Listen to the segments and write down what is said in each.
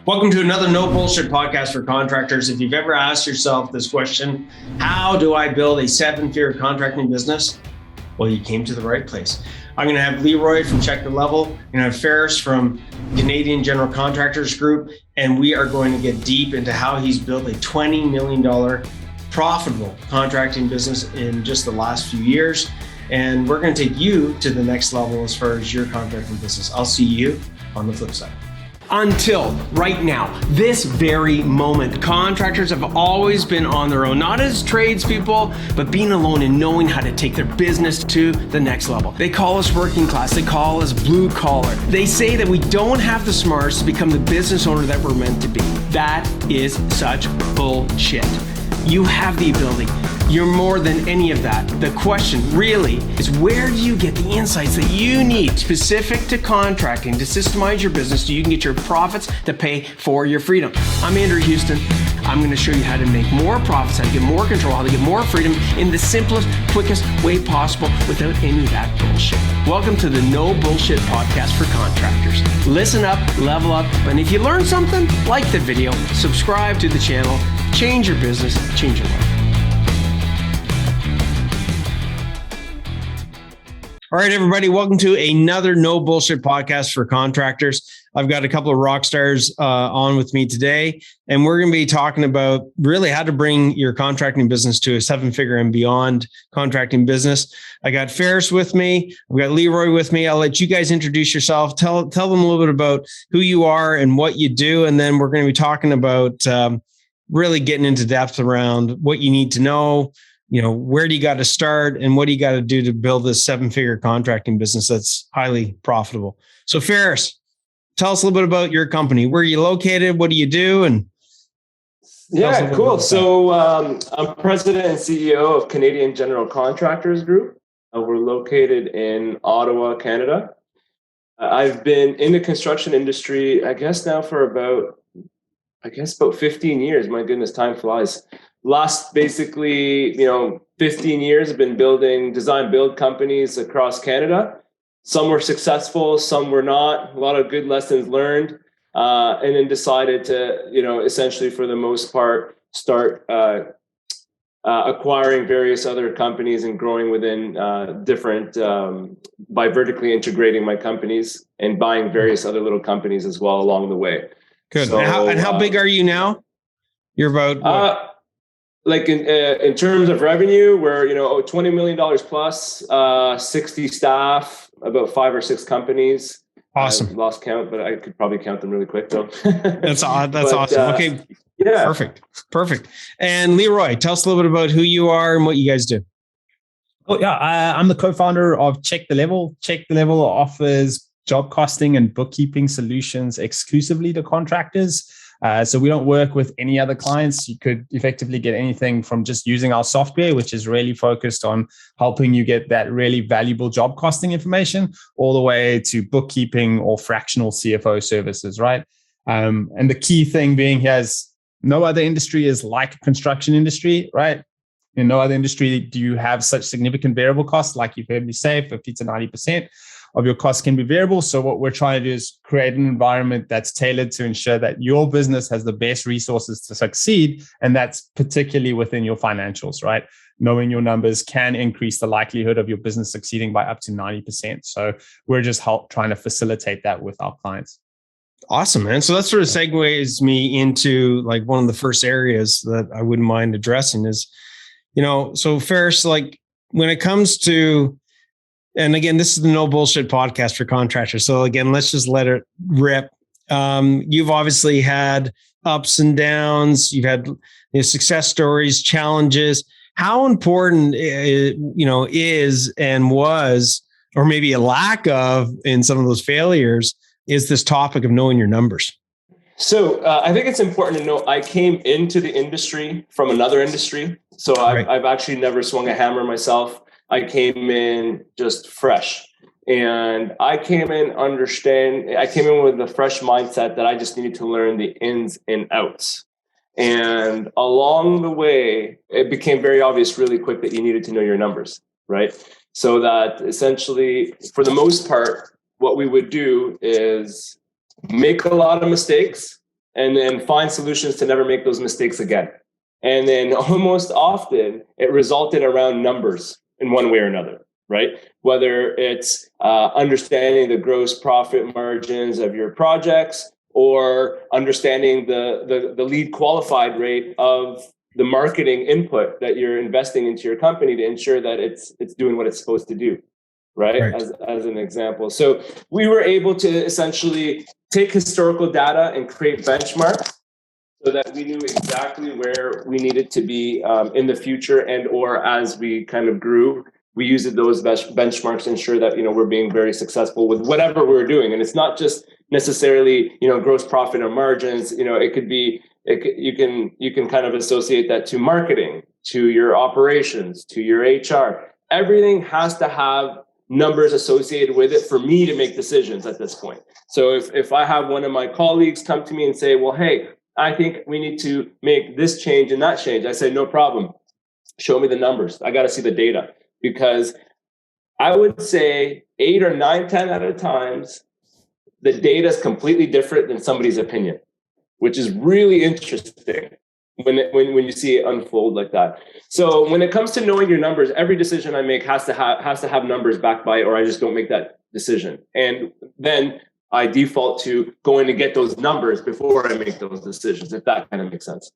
Welcome to another No Bullshit podcast for contractors. If you've ever asked yourself this question, how do I build a 7-figure contracting business? Well, you came to the right place. I'm going to have Leeroy from Check the Level. I'm going to have Ferris from Canadian General Contractors Group, and we are going to get deep into how he's built a $20 million profitable contracting business in just the last few years. And we're going to take you to the next level as far as your contracting business. I'll see you on the flip side. Until right now, this very moment, contractors have always been on their own, not as tradespeople, but being alone and knowing how to take their business to the next level. They call us working class, they call us blue collar. They say that we don't have the smarts to become the business owner that we're meant to be. That is such bullshit. You have the ability. You're more than any of that. The question really is, where do you get the insights that you need specific to contracting to systemize your business so you can get your profits to pay for your freedom? I'm Andrew Houston. I'm going to show you how to make more profits, how to get more control, how to get more freedom in the simplest, quickest way possible without any of that bullshit. Welcome to the No Bullshit podcast for contractors. Listen up, level up, and if you learn something, like the video, subscribe to the channel, change your business, change your life. All right, everybody, welcome to another No Bullshit podcast for contractors. I've got a couple of rock stars on with me today, and we're going to be talking about really how to bring your contracting business to a 7-figure and beyond contracting business. I got Ferris with me. I've got Leeroy with me. I'll let you guys introduce yourself. Tell them a little bit about who you are and what you do, and then we're going to be talking about really getting into depth around what you need to know. You know, where do you got to start and what do you got to do to build this 7-figure contracting business that's highly profitable? So Ferris, tell us a little bit about your company. Where are you located? What do you do? And yeah, cool. So I'm president and CEO of Canadian General Contractors Group. We're located in Ottawa, Canada. I've been in the construction industry, I guess now for about 15 years. My goodness, time flies. Last basically, 15 years, I've been building design build companies across Canada. Some were successful, some were not. A lot of good lessons learned, and then decided to, essentially for the most part, start acquiring various other companies and growing within different, by vertically integrating my companies and buying various other little companies as well along the way. Good. So, how big are you now? You're about like in terms of revenue, we're $20 million plus, 60 staff, about 5 or 6 companies. Awesome. I've lost count, but I could probably count them really quick though. That's awesome. Okay. Yeah. Perfect. And Leeroy, tell us a little bit about who you are and what you guys do. Oh yeah, I'm the co-founder of Check the Level. Check the Level offers job costing and bookkeeping solutions exclusively to contractors. So we don't work with any other clients. You could effectively get anything from just using our software, which is really focused on helping you get that really valuable job costing information, all the way to bookkeeping or fractional CFO services, right? And the key thing being here is no other industry is like construction industry, right? In no other industry do you have such significant variable costs, like you've heard me say, 50 to 90% of your costs can be variable. So what we're trying to do is create an environment that's tailored to ensure that your business has the best resources to succeed. And that's particularly within your financials, right? Knowing your numbers can increase the likelihood of your business succeeding by up to 90%. So we're just trying to facilitate that with our clients. Awesome, man. So that sort of segues me into like one of the first areas that I wouldn't mind addressing is, so Ferris, like when it comes to, and again, this is the No Bullshit podcast for contractors. So again, let's just let it rip. You've obviously had ups and downs. You've had success stories, challenges. How important, is and was, or maybe a lack of in some of those failures, is this topic of knowing your numbers? So I think it's important to know I came into the industry from another industry. So I've actually never swung a hammer myself. I came in just fresh, and I came in with a fresh mindset that I just needed to learn the ins and outs. And along the way, it became very obvious really quick that you needed to know your numbers, right? So that essentially, for the most part, what we would do is make a lot of mistakes and then find solutions to never make those mistakes again. And then almost often it resulted around numbers in one way or another, right? Whether it's understanding the gross profit margins of your projects, or understanding the lead qualified rate of the marketing input that you're investing into your company to ensure that it's doing what it's supposed to do, right? As an example. So we were able to essentially take historical data and create benchmarks so that we knew exactly where we needed to be in the future, and or as we kind of grew, we used those benchmarks to ensure that, we're being very successful with whatever we're doing. And it's not just necessarily, gross profit or margins. It could be, you can kind of associate that to marketing, to your operations, to your HR. Everything has to have numbers associated with it for me to make decisions at this point. So if I have one of my colleagues come to me and say, well, hey, I think we need to make this change and that change, I say, no problem. Show me the numbers. I got to see the data, because I would say 8 or 9, 10 out of times, the data is completely different than somebody's opinion, which is really interesting when you see it unfold like that. So when it comes to knowing your numbers, every decision I make has to have numbers backed by it, or I just don't make that decision. And then I default to going to get those numbers before I make those decisions, if that kind of makes sense.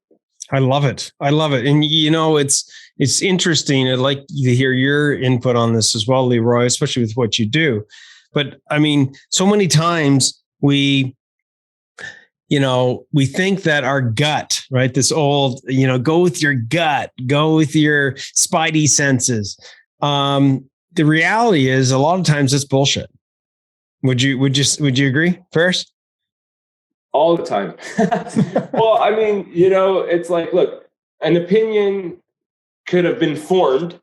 I love it. And it's interesting. I'd like to hear your input on this as well, Leeroy, especially with what you do. But I mean, so many times we think that our gut, right? This old, go with your gut, go with your spidey senses. The reality is a lot of times it's bullshit. Would you agree first? All the time. Well, I mean, it's like, look, an opinion could have been formed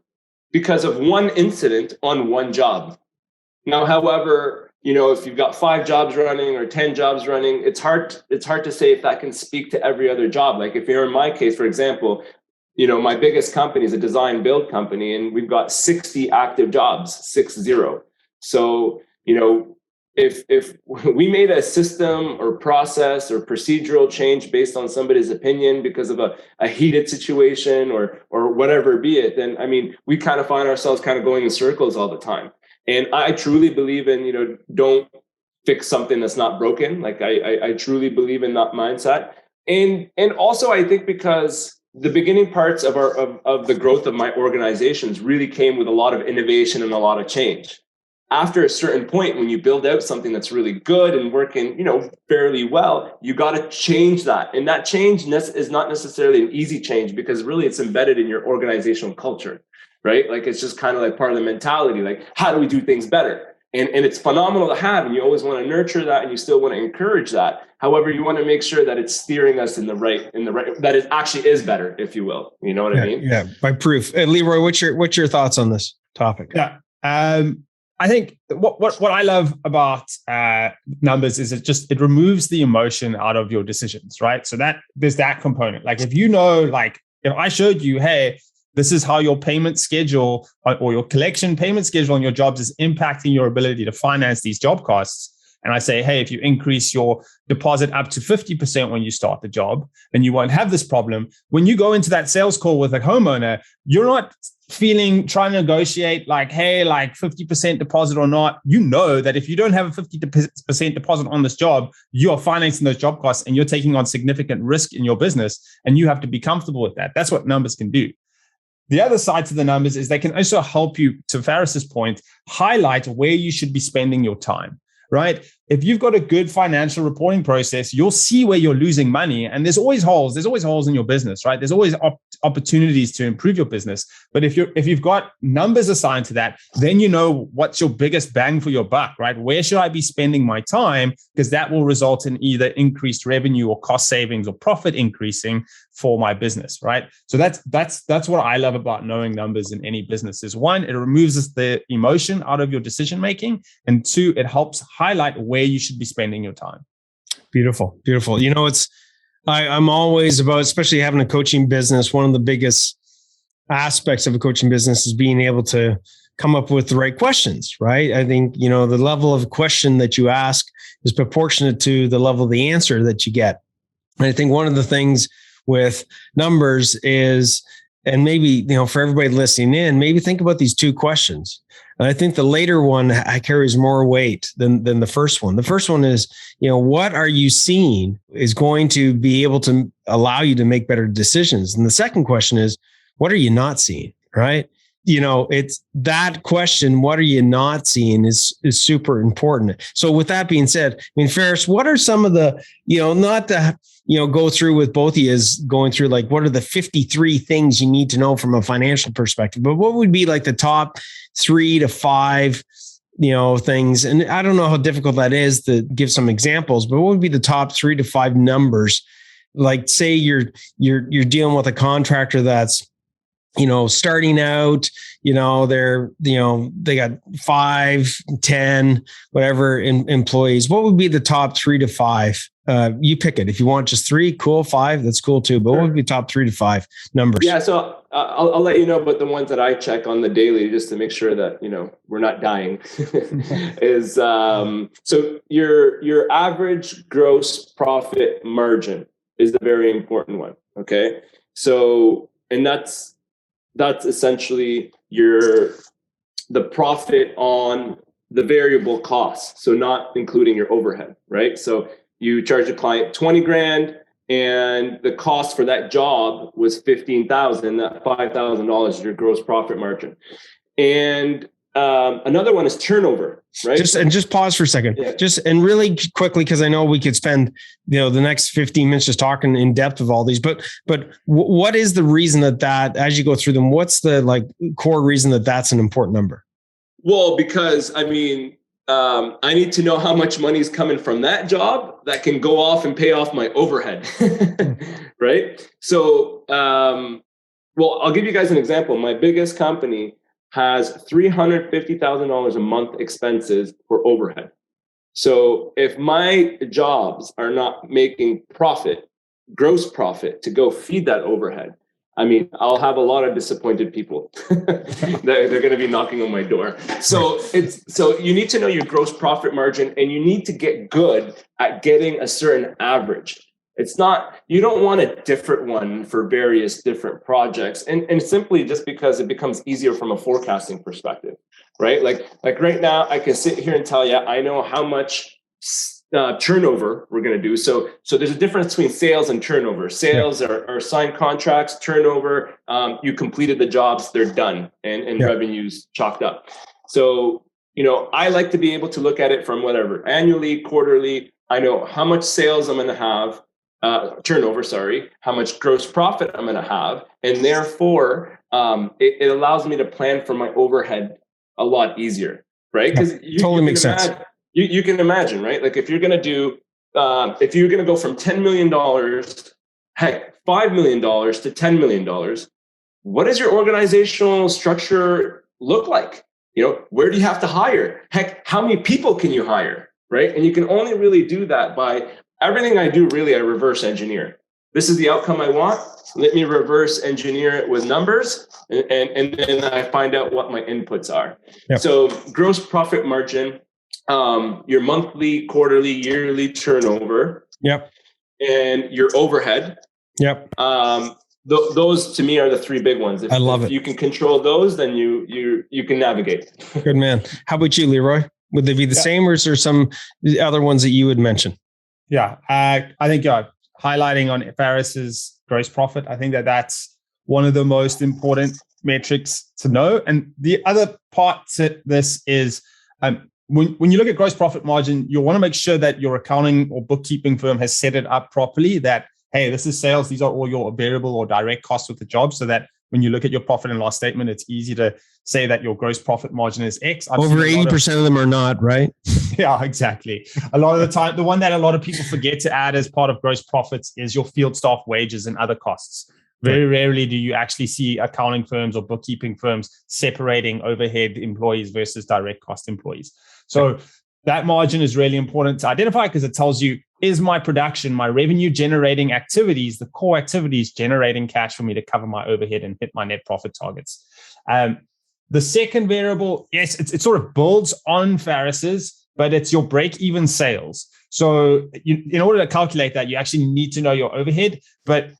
because of one incident on one job. Now, however, if you've got 5 jobs running or 10 jobs running, it's hard to say if that can speak to every other job. Like if you're in my case, for example, my biggest company is a design build company, and we've got 60 active jobs, 60. So, if we made a system or process or procedural change based on somebody's opinion because of a heated situation or whatever be it, then, I mean, we kind of find ourselves kind of going in circles all the time. And I truly believe in, don't fix something that's not broken. Like I truly believe in that mindset. And also I think because the beginning parts of the growth of my organizations really came with a lot of innovation and a lot of change. After a certain point, when you build out something that's really good and working, fairly well, you got to change that. And that change is not necessarily an easy change, because really it's embedded in your organizational culture, right? Like it's just kind of like part of the mentality, like how do we do things better? And it's phenomenal to have, and you always want to nurture that, and you still want to encourage that. However, you want to make sure that it's steering us in the right, that it actually is better, if you will. You know what I mean? Yeah, by proof. Leeroy, what's your thoughts on this topic? Yeah. I think what I love about numbers is it removes the emotion out of your decisions, right? So that there's that component. Like if if I showed you, hey, this is how your payment schedule or your collection payment schedule on your jobs is impacting your ability to finance these job costs. And I say, hey, if you increase your deposit up to 50% when you start the job, then you won't have this problem. When you go into that sales call with a homeowner, you're not trying to negotiate like, hey, like 50% deposit or not. You know that if you don't have a 50% deposit on this job, you are financing those job costs and you're taking on significant risk in your business, and you have to be comfortable with that. That's what numbers can do. The other side to the numbers is they can also help you, to Faris's point, highlight where you should be spending your time. Right? If you've got a good financial reporting process, you'll see where you're losing money. And there's always holes. There's always holes in your business, right? There's always opportunities to improve your business. But if you've got numbers assigned to that, then you know what's your biggest bang for your buck, right? Where should I be spending my time? Because that will result in either increased revenue or cost savings or profit increasing for my business, right? So that's what I love about knowing numbers in any business is, one, it removes the emotion out of your decision making, and two, it helps highlight where you should be spending your time. Beautiful. I'm always about, especially having a coaching business, one of the biggest aspects of a coaching business is being able to come up with the right questions, right? I think, the level of question that you ask is proportionate to the level of the answer that you get. And I think one of the things with numbers is, and maybe, for everybody listening in, maybe think about these two questions. And I think the later one carries more weight than the first one. The first one is, what are you seeing is going to be able to allow you to make better decisions. And the second question is, what are you not seeing, right? It's that question, what are you not seeing is super important. So with that being said, Ferris, what are some of the, not to, go through with both of you is going through like, what are the 53 things you need to know from a financial perspective, but what would be like the top 3 to 5, things? And I don't know how difficult that is to give some examples, but what would be the top 3 to 5 numbers? Like say you're dealing with a contractor that's, starting out, they got 5, 10, whatever employees. What would be the top 3 to 5? You pick it. If you want just 3, cool. 5, that's cool too. But what would be top 3 to 5 numbers? Yeah. So I'll let you know about the ones that I check on the daily, just to make sure that, we're not dying is, so your average gross profit margin is the very important one. Okay. So, and that's essentially the profit on the variable costs. So not including your overhead, right? So you charge a client 20 grand and the cost for that job was 15,000, that $5,000 is your gross profit margin. And another one is turnover, right? Just pause for a second. Yeah. And really quickly, because I know we could spend the next 15 minutes just talking in depth of all these. But what is the reason that as you go through them, what's the core reason that that's an important number? Well, because I need to know how much money is coming from that job that can go off and pay off my overhead, right? So, well, I'll give you guys an example. My biggest company has $350,000 a month expenses for overhead. So if my jobs are not making gross profit to go feed that overhead, I'll have a lot of disappointed people. They're going to be knocking on my door. So you need to know your gross profit margin, and you need to get good at getting a certain average. You don't want a different one for various different projects, and simply just because it becomes easier from a forecasting perspective, right? Like right now, I can sit here and tell you, I know how much turnover we're going to do. So there's a difference between sales and turnover. Sales are signed contracts. Turnover, you completed the jobs, they're done, and revenues chalked up. So, I like to be able to look at it from whatever, annually, quarterly. I know how much sales I'm going to have, turnover, how much gross profit I'm going to have. And therefore, it allows me to plan for my overhead a lot easier, right? Because totally makes sense. You can imagine, right? Like if you're going to go from $10 million, heck, $5 million to $10 million, what does your organizational structure look like? Where do you have to hire? Heck, how many people can you hire, right? And you can only really do that by everything I do, really, I reverse engineer. This is the outcome I want. Let me reverse engineer it with numbers, and then I find out what my inputs are. Yep. So gross profit margin, your monthly, quarterly, yearly turnover. Yep. And your overhead. Yep. Those to me are the 3 big ones. I love it. If you can control those, then you can navigate. Good man. How about you, Leeroy? Would they be the same, or is there some other ones that you would mention? Yeah, I think highlighting on Ferris's gross profit, I think that's one of the most important metrics to know. And the other part to this is when you look at gross profit margin, you'll want to make sure that your accounting or bookkeeping firm has set it up properly, that, hey, this is sales. These are all your variable or direct costs with the job, so that when you look at your profit and loss statement, it's easy to say that your gross profit margin is X. Over 80% of them are not, right? Yeah, exactly. A lot of the time, the one that a lot of people forget to add as part of gross profits is your field staff wages and other costs. Very rarely do you actually see accounting firms or bookkeeping firms separating overhead employees versus direct cost employees. So that margin is really important to identify, because it tells you, is my production, my revenue generating activities, the core activities generating cash for me to cover my overhead and hit my net profit targets. The second variable, yes, it sort of builds on Ferris's, but it's your break-even sales. So in order to calculate that, you actually need to know your overhead. But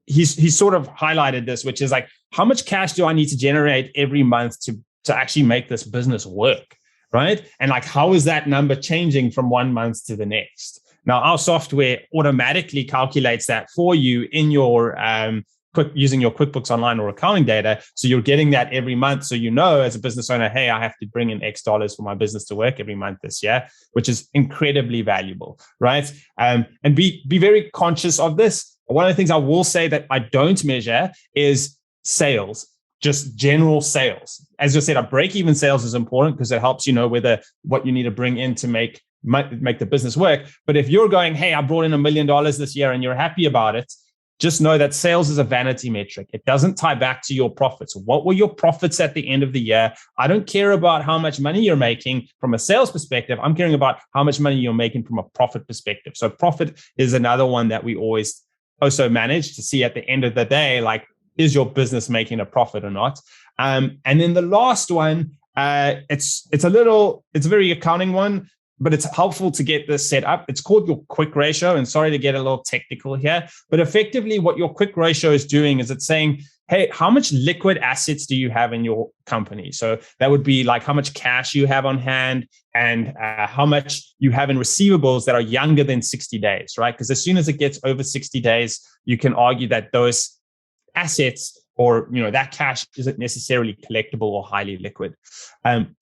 he's sort of highlighted this, which is like, how much cash do I need to generate every month to actually make this business work, right? And like, how is that number changing from one month to the next? Now, our software automatically calculates that for you in your using your QuickBooks Online or accounting data. So you're getting that every month. So you know, as a business owner, hey, I have to bring in X dollars for my business to work every month this year, which is incredibly valuable, right? And be very conscious of this. One of the things I will say that I don't measure is sales, just general sales. As I said, a break-even sales is important because it helps you know what you need to bring in to make the business work. But if you're going, hey, I brought in $1 million this year and you're happy about it, just know that sales is a vanity metric. It doesn't tie back to your profits. What were your profits at the end of the year? I don't care about how much money you're making from a sales perspective. I'm caring about how much money you're making from a profit perspective. So profit is another one that we always also manage to see at the end of the day, like, is your business making a profit or not? And then the last one, it's a very accounting one, but it's helpful to get this set up. It's called your quick ratio. And sorry to get a little technical here, but effectively what your quick ratio is doing is it's saying, hey, how much liquid assets do you have in your company? So that would be like how much cash you have on hand and how much you have in receivables that are younger than 60 days, right? Because as soon as it gets over 60 days, you can argue that those assets or that cash isn't necessarily collectible or highly liquid.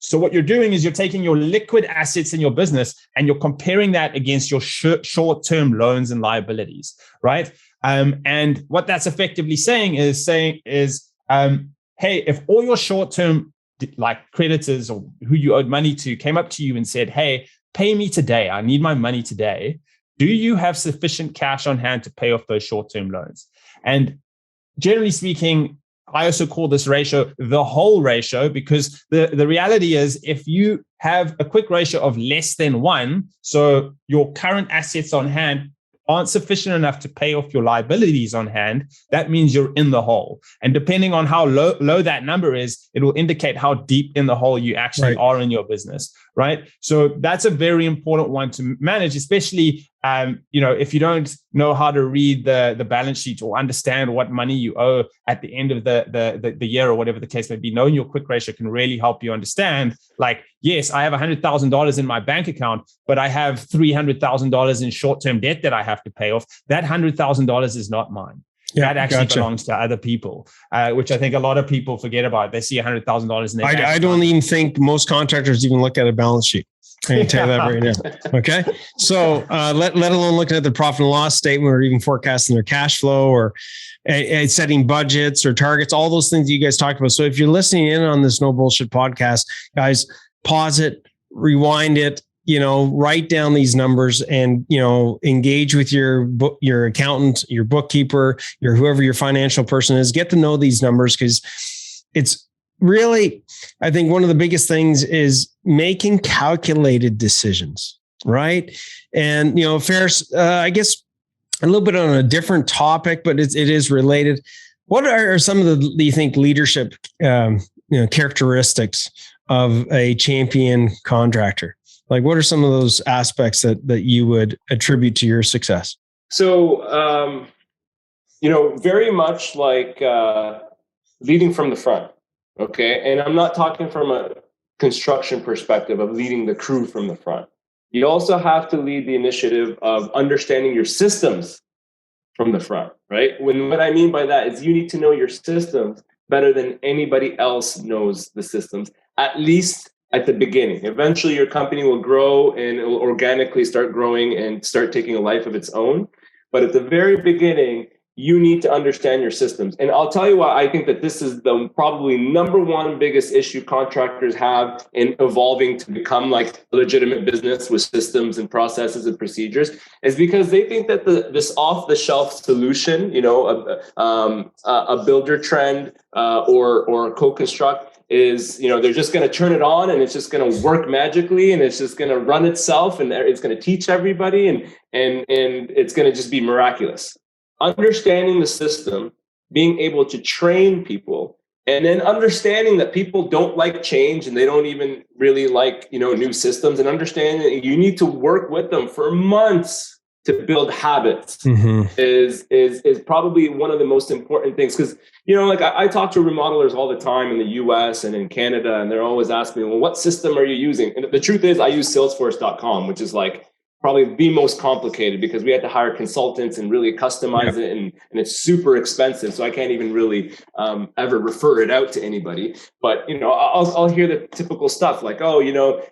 So what you're doing is you're taking your liquid assets in your business and you're comparing that against your short-term loans and liabilities, right? And what that's effectively saying is, hey, if all your short-term like creditors or who you owed money to came up to you and said, hey, pay me today, I need my money today, do you have sufficient cash on hand to pay off those short-term loans? And generally speaking, I also call this ratio the whole ratio because the reality is if you have a quick ratio of less than 1, so your current assets on hand aren't sufficient enough to pay off your liabilities on hand, that means you're in the hole. And depending on how low that number is, it will indicate how deep in the hole you actually are in your business, right? So that's a very important one to manage, especially if you don't know how to read the balance sheet or understand what money you owe at the end of the year or whatever the case may be. Knowing your quick ratio can really help you understand, like, yes, I have $100,000 in my bank account, but I have $300,000 in short-term debt that I have to pay off. That $100,000 is not mine. Yeah, that actually belongs to other people, which I think a lot of people forget about. They see $100,000 in their bank account. I don't even think most contractors even look at a balance sheet. I can tell you that right now. Okay. So let alone looking at the profit and loss statement or even forecasting their cash flow or setting budgets or targets, all those things that you guys talked about. So if you're listening in on this No Bullshit podcast, guys, pause it, rewind it, write down these numbers and, engage with your accountant, your bookkeeper, whoever your financial person is, get to know these numbers because it's really, I think one of the biggest things is making calculated decisions, right? And, Ferris, I guess a little bit on a different topic, but it is related. What are some of the, do you think, leadership, characteristics of a champion contractor? Like, what are some of those aspects that you would attribute to your success? So, very much like leading from the front. Okay. And I'm not talking from a construction perspective of leading the crew from the front. You also have to lead the initiative of understanding your systems from the front, right? What I mean by that is you need to know your systems better than anybody else knows the systems, at least at the beginning. Eventually your company will grow and it will organically start growing and start taking a life of its own. But at the very beginning, you need to understand your systems. And I'll tell you why I think that this is the probably number one biggest issue contractors have in evolving to become like a legitimate business with systems and processes and procedures, is because they think that this off-the-shelf solution, a builder trend or co-construct is, they're just going to turn it on and it's just going to work magically and it's just going to run itself and it's going to teach everybody and it's going to just be miraculous. Understanding the system, being able to train people, And then understanding that people don't like change and they don't even really like, new systems, and understanding that you need to work with them for months to build habits is probably one of the most important things. Because, I talk to remodelers all the time in the US and in Canada, and they're always asking me, well, what system are you using? And the truth is I use Salesforce.com, which is like probably the most complicated, because we had to hire consultants and really customize it, and it's super expensive. So I can't even really ever refer it out to anybody. But, I'll hear the typical stuff like, oh,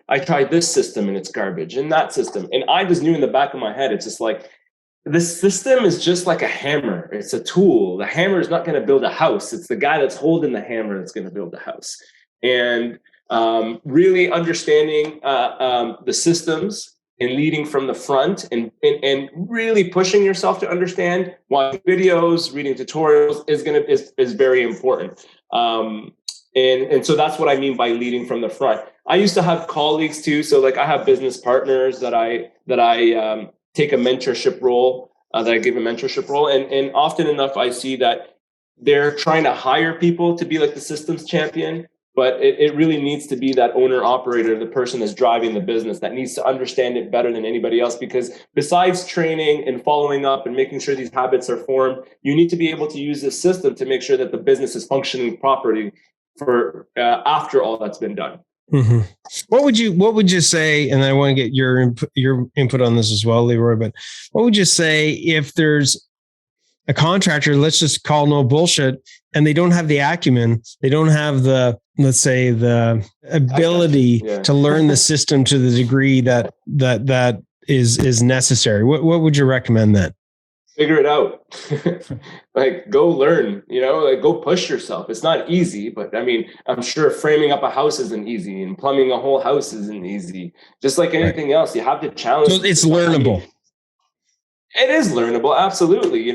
I tried this system and it's garbage, and that system. And I just knew in the back of my head, it's just like, this system is just like a hammer. It's a tool. The hammer is not going to build a house. It's the guy that's holding the hammer that's going to build the house. And really understanding the systems and leading from the front, and really pushing yourself to understand, watching videos, reading tutorials is very important. And so that's what I mean by leading from the front. I used to have colleagues too. So like I have business partners that I take a mentorship role, that I give a mentorship role. And often enough, I see that they're trying to hire people to be like the systems champion. But it really needs to be that owner operator, the person that's driving the business, that needs to understand it better than anybody else. Because besides training and following up and making sure these habits are formed, you need to be able to use this system to make sure that the business is functioning properly for after all that's been done. Mm-hmm. What would you say? And I want to get your input on this as well, Leeroy. But what would you say if there's a contractor, let's just call no bullshit, and they don't have the acumen, they don't have the, let's say, the ability to learn the system to the degree that is necessary? What would you recommend then? Figure it out. Like, go learn, like go push yourself. It's not easy, but I mean, I'm sure framing up a house isn't easy, and plumbing a whole house isn't easy. Just like anything else, you have to challenge. So it's learnable. It is learnable, absolutely.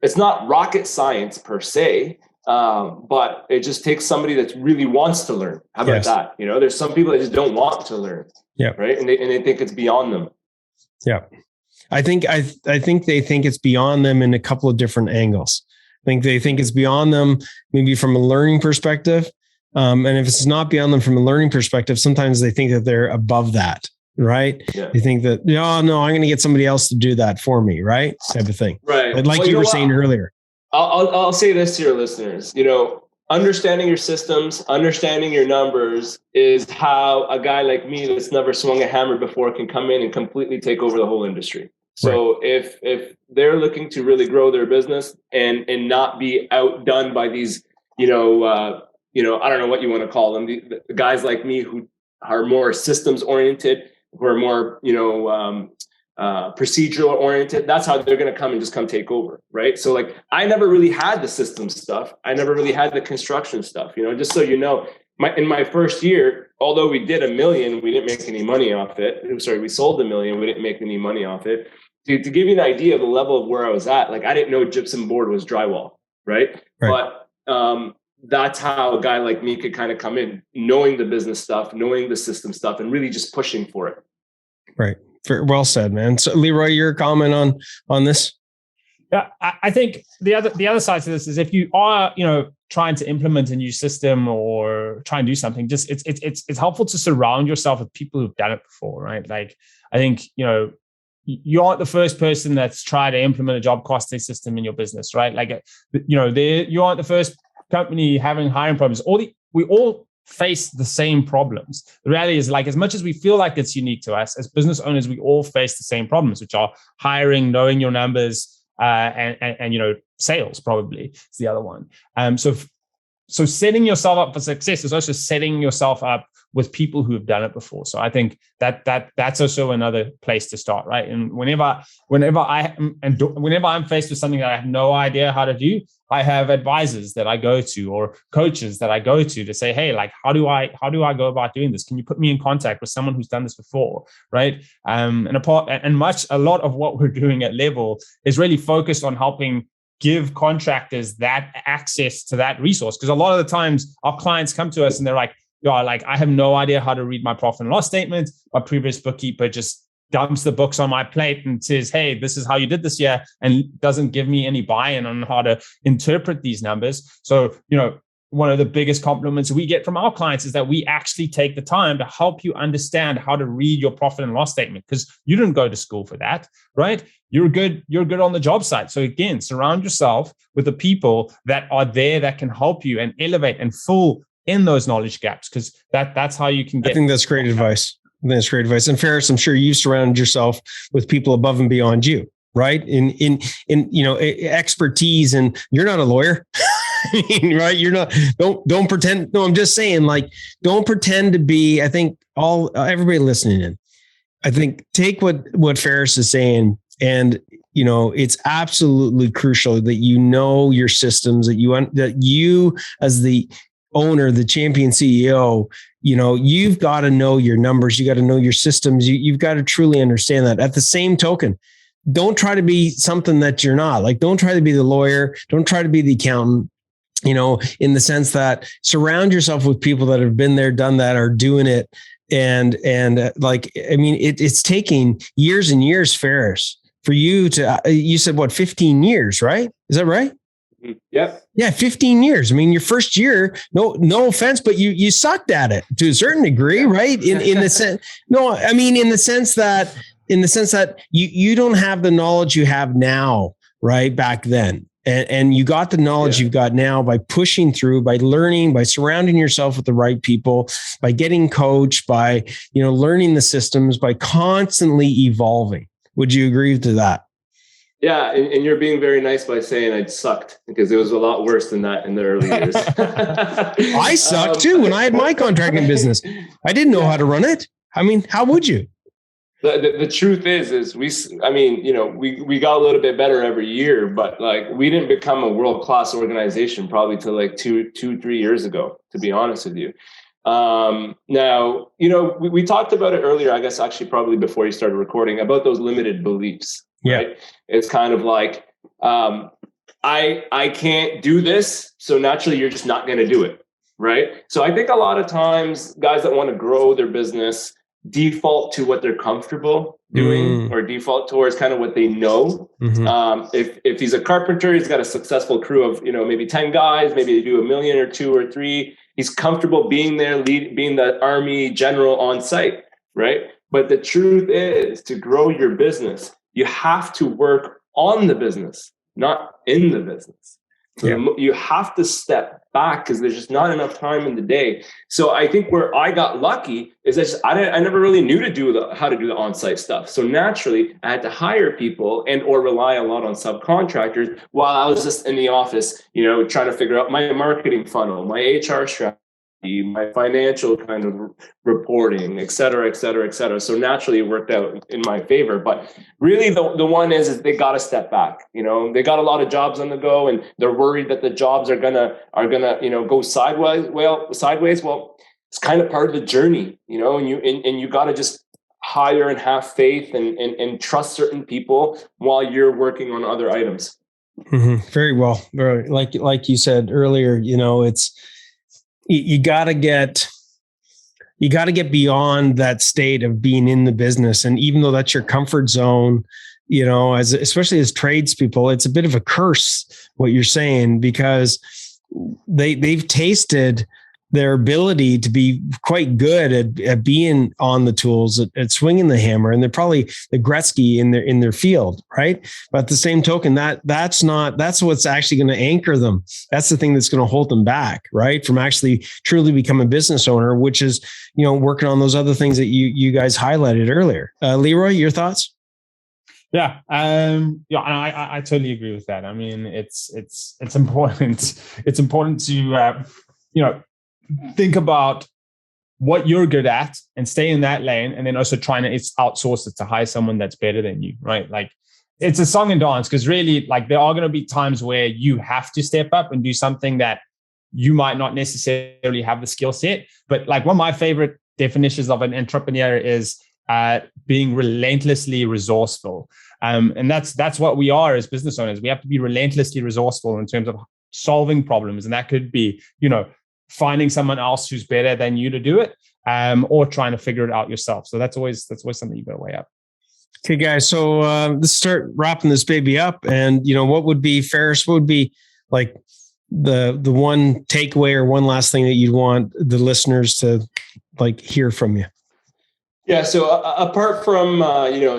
It's not rocket science per se, but it just takes somebody that really wants to learn. How about that? There's some people that just don't want to learn. Yeah. Right. And they think it's beyond them. Yeah. I think they think it's beyond them in a couple of different angles. I think they think it's beyond them, maybe from a learning perspective. And if it's not beyond them from a learning perspective, sometimes they think that they're above that. Right. Yeah. You think that, no, I'm going to get somebody else to do that for me. Right. Type of thing. Right. Like you were saying earlier. I'll say this to your listeners, understanding your systems, understanding your numbers is how a guy like me that's never swung a hammer before can come in and completely take over the whole industry. So if they're looking to really grow their business and not be outdone by these, I don't know what you want to call them, the guys like me who are more systems oriented, who are more, procedural oriented, that's how they're going to come and just come take over. Right. So like, I never really had the system stuff. I never really had the construction stuff, just so you know, in my first year, although we did $1 million, we didn't make any money off it. Sorry, we sold $1 million. We didn't make any money off it. To give you an idea of the level of where I was at, like I didn't know gypsum board was drywall. Right. But, that's how a guy like me could kind of come in, knowing the business stuff, knowing the system stuff, and really just pushing for it. Right. Very well said, man. So Leeroy, your comment on this? Yeah, I think the other side to this is if you are, trying to implement a new system or try and do something, just it's helpful to surround yourself with people who've done it before, right? Like I think, you aren't the first person that's tried to implement a job costing system in your business, right? Like, you aren't the first company having hiring problems. We all face the same problems. The reality is, like, as much as we feel like it's unique to us as business owners, we all face the same problems, which are hiring, knowing your numbers, and sales probably is the other one. So setting yourself up for success is also setting yourself up with people who have done it before. So I think that's also another place to start, right? And whenever I'm faced with something that I have no idea how to do, I have advisors that I go to or coaches that I go to say, hey, like, how do I go about doing this? Can you put me in contact with someone who's done this before, right? A lot of what we're doing at Level is really focused on helping give contractors that access to that resource. Because a lot of the times our clients come to us and they're like, I have no idea how to read my profit and loss statement. My previous bookkeeper just dumps the books on my plate and says, hey, this is how you did this year, and doesn't give me any buy-in on how to interpret these numbers. So, one of the biggest compliments we get from our clients is that we actually take the time to help you understand how to read your profit and loss statement, because you didn't go to school for that, right? You're good on the job site. So again, surround yourself with the people that are there that can help you and elevate and fill in those knowledge gaps, because that's how you can get. I think that's great advice. That's great advice. And Ferris, I'm sure you surround yourself with people above and beyond you, right? In expertise, and you're not a lawyer. Right? You're not, don't pretend. No, I'm just saying, like, don't pretend to be. I think everybody listening in, I think take what Ferris is saying, and it's absolutely crucial that your systems, that you as the owner, the champion CEO, you've got to know your numbers, you got to know your systems, you've got to truly understand that. At the same token, don't try to be something that you're not. Like, don't try to be the lawyer, don't try to be the accountant. In the sense that surround yourself with people that have been there, done that, are doing it. And it's taking years and years, Ferris, for you to, you said 15 years, right? Is that right? Yep. Yeah. 15 years. I mean, your first year, no offense, but you sucked at it to a certain degree, right? In the sense, in the sense that you don't have the knowledge you have now, right? Back then. And you got the knowledge you've got now by pushing through, by learning, by surrounding yourself with the right people, by getting coached, by, learning the systems, by constantly evolving. Would you agree to that? Yeah. And you're being very nice by saying I sucked, because it was a lot worse than that in the early years. I sucked too when I had my contracting business. I didn't know how to run it. I mean, how would you? The truth is we got a little bit better every year, but like, we didn't become a world-class organization probably till like 2-3 years ago, to be honest with you. Now, we talked about it earlier, I guess, actually probably before you started recording, about those limited beliefs. Yeah. Right? It's kind of like, I can't do this, so naturally you're just not going to do it. Right. So I think a lot of times guys that want to grow their business default to what they're comfortable doing, or default towards kind of what they know. Mm-hmm. If he's a carpenter, he's got a successful crew of, maybe 10 guys, maybe they do $1 million or 2 or 3. He's comfortable being there, being the army general on site, right? But the truth is, to grow your business, you have to work on the business, not in the business. So you have to step back, because there's just not enough time in the day. So I think where I got lucky is that I never really knew how to do the on-site stuff. So naturally, I had to hire people or rely a lot on subcontractors while I was just in the office, trying to figure out my marketing funnel, my HR strategy, my financial kind of reporting, et cetera, et cetera, et cetera. So naturally it worked out in my favor. But really the one is they got to step back. They got a lot of jobs on the go, and they're worried that the jobs are gonna go sideways. Well, it's kind of part of the journey, and you got to just hire and have faith and trust certain people while you're working on other items. Mm-hmm. Very well. Very, like you said earlier, it's, you got to get beyond that state of being in the business. And even though that's your comfort zone, especially as tradespeople, it's a bit of a curse what you're saying, because they've tasted their ability to be quite good at being on the tools, at swinging the hammer, and they're probably the Gretzky in their field, right? But at the same token, that's what's actually going to anchor them. That's the thing that's going to hold them back, right, from actually truly becoming a business owner, which is working on those other things that you guys highlighted earlier. Leeroy, your thoughts? Yeah. I totally agree with that. I mean, it's important. It's important to think about what you're good at and stay in that lane, and then also trying to outsource it to hire someone that's better than you, right? Like, it's a song and dance, because really, like, there are going to be times where you have to step up and do something that you might not necessarily have the skill set. But like, one of my favorite definitions of an entrepreneur is being relentlessly resourceful. And that's what we are as business owners. We have to be relentlessly resourceful in terms of solving problems. And that could be, finding someone else who's better than you to do it, or trying to figure it out yourself. So that's always something you've got to weigh up. Okay, guys. So let's start wrapping this baby up. And what would be, Ferris? What would be like the one takeaway or one last thing that you'd want the listeners to like hear from you? Yeah. So apart from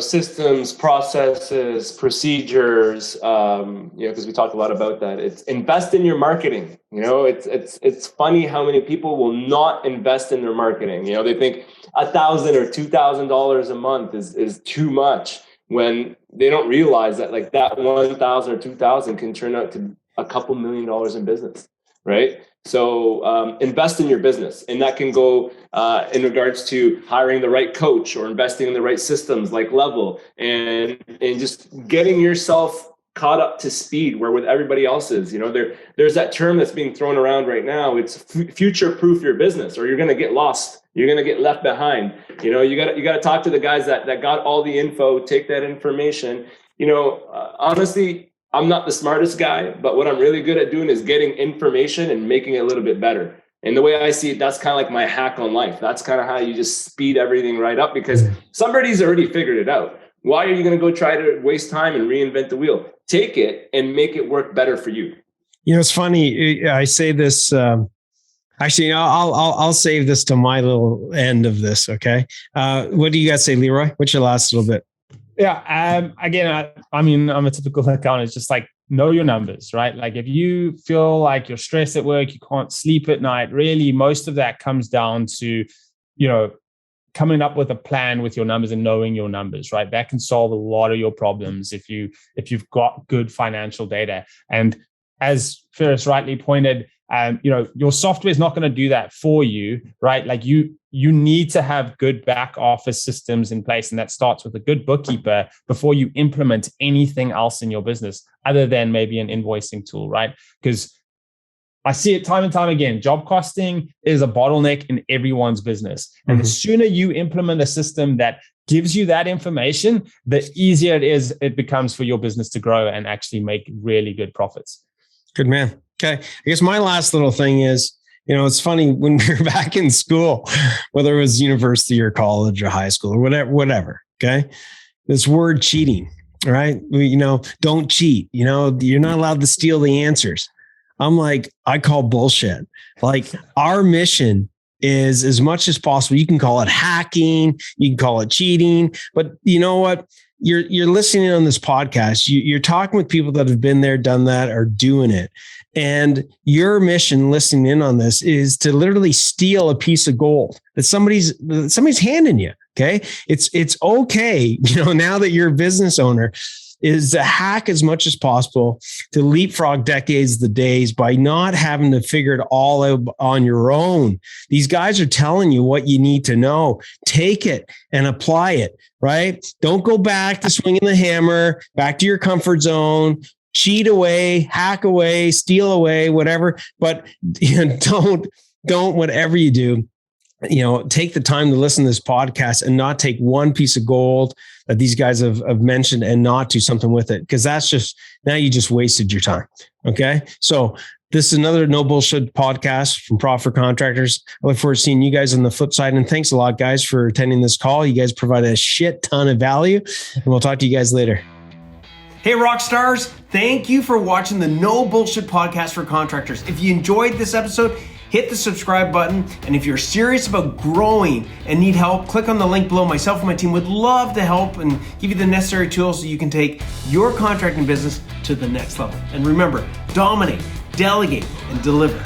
systems, processes, procedures, because we talked a lot about that. It's invest in your marketing. It's funny how many people will not invest in their marketing. They think $1,000 or $2,000 a month is too much, when they don't realize that like that 1,000 or 2,000 can turn out to a couple $1 million in business, right? So invest in your business, and that can go in regards to hiring the right coach or investing in the right systems like Level, and just getting yourself caught up to speed where with everybody else is. There's that term that's being thrown around right now. It's future-proof your business, or you're going to get lost. You're going to get left behind. You got to talk to the guys that got all the info, take that information. Honestly, I'm not the smartest guy, but what I'm really good at doing is getting information and making it a little bit better. And the way I see it, that's kind of like my hack on life. That's kind of how you just speed everything right up, because somebody's already figured it out. Why are you going to go try to waste time and reinvent the wheel? Take it and make it work better for you. It's funny. I say this, actually, I'll save this to my little end of this. Okay. What do you guys say, Leeroy? What's your last little bit? Yeah. Again, I'm a typical accountant. It's just like, know your numbers, right? Like if you feel like you're stressed at work, you can't sleep at night, really, most of that comes down to, coming up with a plan with your numbers and knowing your numbers, right? That can solve a lot of your problems if you've got good financial data. And as Ferris rightly pointed, your software is not going to do that for you, right? Like you need to have good back office systems in place, and that starts with a good bookkeeper before you implement anything else in your business, other than maybe an invoicing tool, right? Because I see it time and time again. Job costing is a bottleneck in everyone's business. And the sooner you implement a system that gives you that information, the easier it becomes for your business to grow and actually make really good profits. Good man. Okay. I guess my last little thing is, it's funny when we were back in school, whether it was university or college or high school or whatever. Okay. This word cheating, right? Don't cheat. You're not allowed to steal the answers. I'm like, I call bullshit. Like our mission is, as much as possible, you can call it hacking, you can call it cheating, but you know what? You're listening on this podcast. You're talking with people that have been there, done that, are doing it. And your mission listening in on this is to literally steal a piece of gold that somebody's handing you. Okay. It's okay. Now that you're a business owner, is to hack as much as possible, to leapfrog decades the days by not having to figure it all out on your own. These guys are telling you what you need to know. Take it and apply it, right? Don't go back to swinging the hammer, back to your comfort zone, cheat away, hack away, steal away, whatever. But don't whatever you do, take the time to listen to this podcast and not take one piece of gold that these guys have mentioned and not do something with it. Because that's just, now you just wasted your time. Okay. So this is another No Bullshit podcast from Profit for Contractors. I look forward to seeing you guys on the flip side. And thanks a lot, guys, for attending this call. You guys provide a shit ton of value, and we'll talk to you guys later. Hey, rock stars. Thank you for watching the No Bullshit podcast for contractors. If you enjoyed this episode, hit the subscribe button. And if you're serious about growing and need help, click on the link below. Myself and my team would love to help and give you the necessary tools so you can take your contracting business to the next level. And remember, dominate, delegate, and deliver.